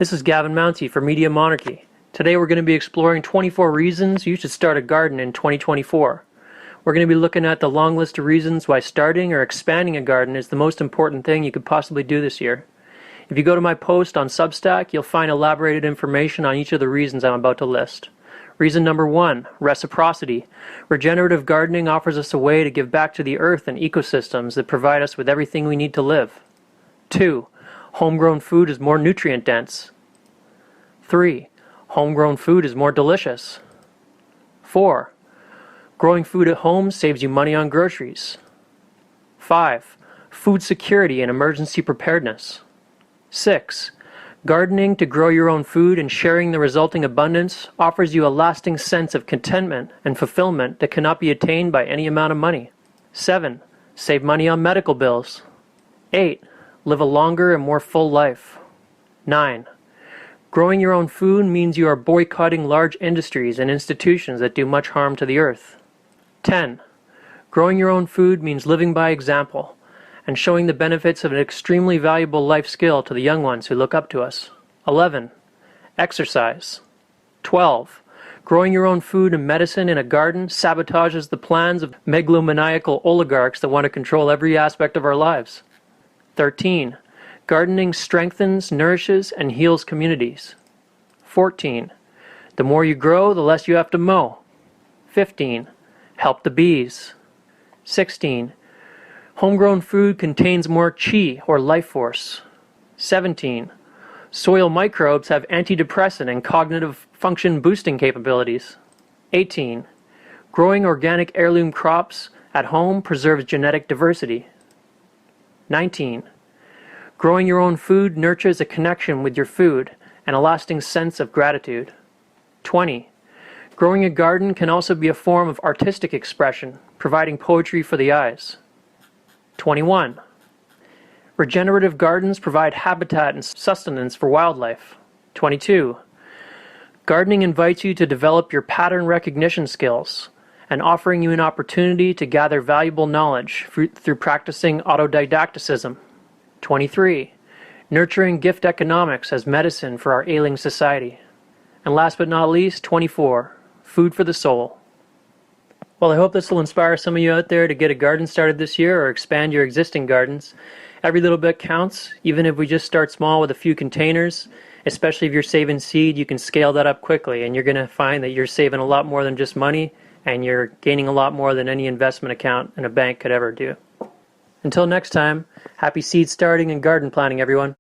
This is Gavin Mounsey for Media Monarchy. Today we're going to be exploring 24 reasons you should start a garden in 2024. We're going to be looking at the long list of reasons why starting or expanding a garden is the most important thing you could possibly do this year. If you go to my post on Substack, you'll find elaborated information on each of the reasons I'm about to list. Reason number 1, reciprocity. Regenerative gardening offers us a way to give back to the earth and ecosystems that provide us with everything we need to live. 2, homegrown food is more nutrient dense. 3, homegrown food is more delicious. 4, growing food at home saves you money on groceries. 5, food security and emergency preparedness. 6, gardening to grow your own food and sharing the resulting abundance offers you a lasting sense of contentment and fulfillment that cannot be attained by any amount of money. 7, save money on medical bills. 8, live a longer and more full life. 9, growing your own food means you are boycotting large industries and institutions that do much harm to the earth. 10, growing your own food means living by example and showing the benefits of an extremely valuable life skill to the young ones who look up to us. 11, exercise. 12, growing your own food and medicine in a garden sabotages the plans of megalomaniacal oligarchs that want to control every aspect of our lives. 13, gardening strengthens, nourishes, and heals communities. 14, the more you grow, the less you have to mow. 15, help the bees. 16, homegrown food contains more chi, or life force. 17, soil microbes have antidepressant and cognitive function boosting capabilities. 18, growing organic heirloom crops at home preserves genetic diversity. 19, growing your own food nurtures a connection with your food and a lasting sense of gratitude. 20, growing a garden can also be a form of artistic expression, providing poetry for the eyes. 21, regenerative gardens provide habitat and sustenance for wildlife. 22, gardening invites you to develop your pattern recognition skills and offering you an opportunity to gather valuable knowledge through practicing autodidacticism. 23, nurturing gift economics as medicine for our ailing society. And last but not least, 24, food for the soul. Well, I hope this will inspire some of you out there to get a garden started this year or expand your existing gardens. Every little bit counts, even if we just start small with a few containers. Especially if you're saving seed, you can scale that up quickly and you're going to find that you're saving a lot more than just money and you're gaining a lot more than any investment account in a bank could ever do. Until next time, happy seed starting and garden planting, everyone.